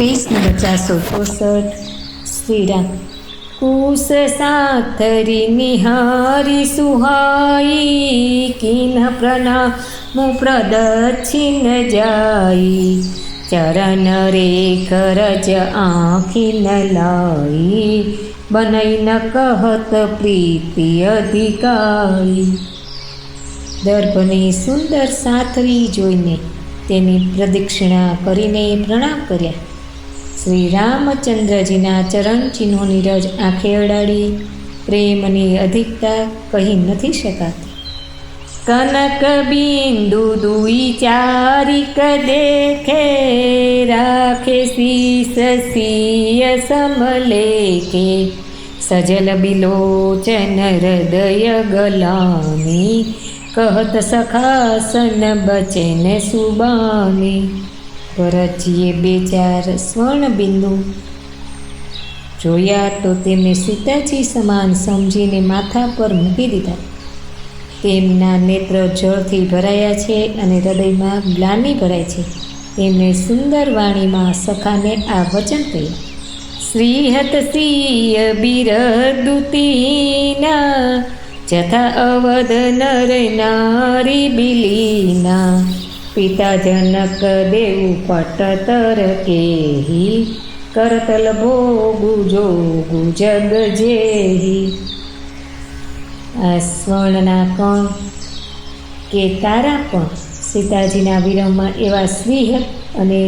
Page number 464। Shri Ram. कुश साथरी निहारी सुहाई, किन्ह प्रणाम प्रदक्षिण जाई, चरण रेख रज आँखी न लाई, बनई न कहत प्रीति अधिकारी। दर्पनी सुंदर साथरी जोईने तेनी प्रदक्षिणा करीने प्रणाम कर्या। श्री रामचंद्रजीना चरण चिन्होनी रज आँखे अडाड़ी प्रेमनी अधिकता कही नथी शकाती। कनक बिंदु दुई चारिक देखे, राखे शीस सिय समलेखे, सजल बिलोचन हृदय गलानी, कहत सखासन बचन सुबानी। ભરતજીએ બે ચાર સ્વર્ણ બિંદુ જોયા તો તેમને સીતાજી સમાન સમજીને માથા પર મૂકી દીધા। તેમના નેત્ર જળથી ભરાયા છે અને હૃદયમાં ગ્લાનિ ભરાય છે। તેમણે સુંદર વાણીમાં સખાને આ વચન કહ્યું। શ્રીહત સિંહ બિરહ દુતીના, જથા અવધ નર નારી બિલીના, पिता जनक देव पटतर केही, करतल भोगु जोगु जग जेही। आ स्वर्णना कण के तारा पण सीताजीना विरहमां एवा स्वीहत अने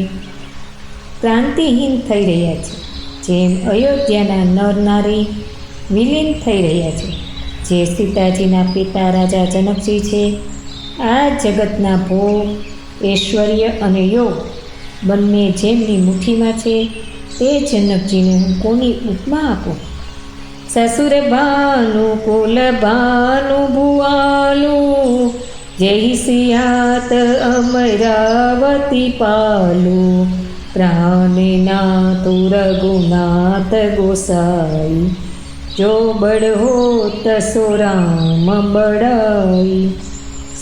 क्रांतिहीन थई रह्या छे, जेम अयोध्याना नर नारी विलीन थई रह्या छे। जे सीताजीना पिता राजा जनकजी छे, आ जगतना भोग ऐश्वर्य अने योग बंने जेमनी मुठीमां छे, ते जनकजीने हूँ कोनी उपमा आपो। ससुर भानु कुल भानु भुआलू, जय सियात अमरावती पालू, प्राणनाथ रघुनाथ गोसाई, जो बड़ होत सो राम बड़ाई।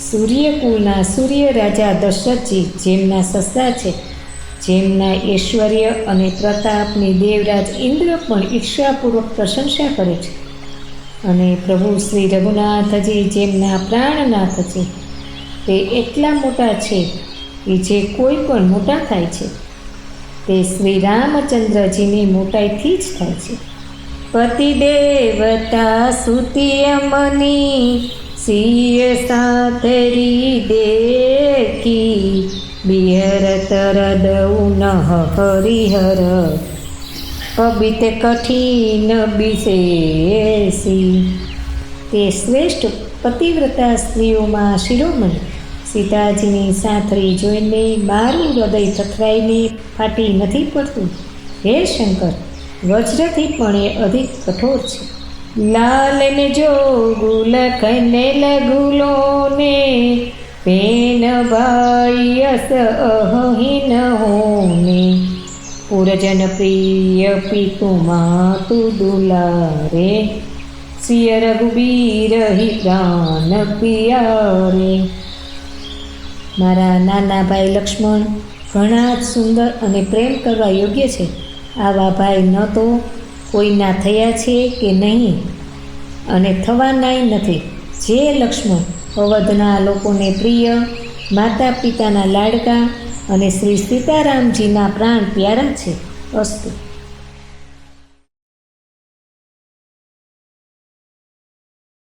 सूर्यकुलना सूर्य राजा दशरथजी जेमना ससरा छे, जेमना ऐश्वर्य अने प्रतापनी देवराज इंद्र पण ईर्ष्यापूर्वक प्रशंसा करे छे। अने प्रभु श्री रघुनाथजी जेमना प्राणनाथ छे, ते एटला मोटा छे कि जे कोई पण मोटा थाय छे ते श्री रामचंद्रजीनी मोटाईथी ज थाय छे। पति देवता सुती अमनी, सिय साथरी देखी, बिहरत हृदय नह हरिहर, पबित कठिन बिसेसी। ते श्रेष्ठ पतिव्रता स्त्रीओमां शिरोमणि सीताजीनी साथरी जोईने मारुं हृदय थथराईने फाटी नथी पड़तुं। हे शंकर, वज्रथी पण ए अधिक कठोर छे। लाल ने जोगु लखन लघुलो ने, पेन भाई अस अहीन होने, पुरजन प्रिय पितु मातु दुलारे, सिय रघुबीर ही प्राण पियारे। मारा नाना भाई लक्ष्मण घणा सुंदर अने प्रेम करवा योग्य छे। आवा भाई न तो कोईना थया छे के नहीं, अने थवानाय नथी। जे लक्ष्मण अवधना लोकोने प्रिय, माता पिताना लाडका अने श्री सीतारामजीना प्राण प्यारा छे। अस्तु।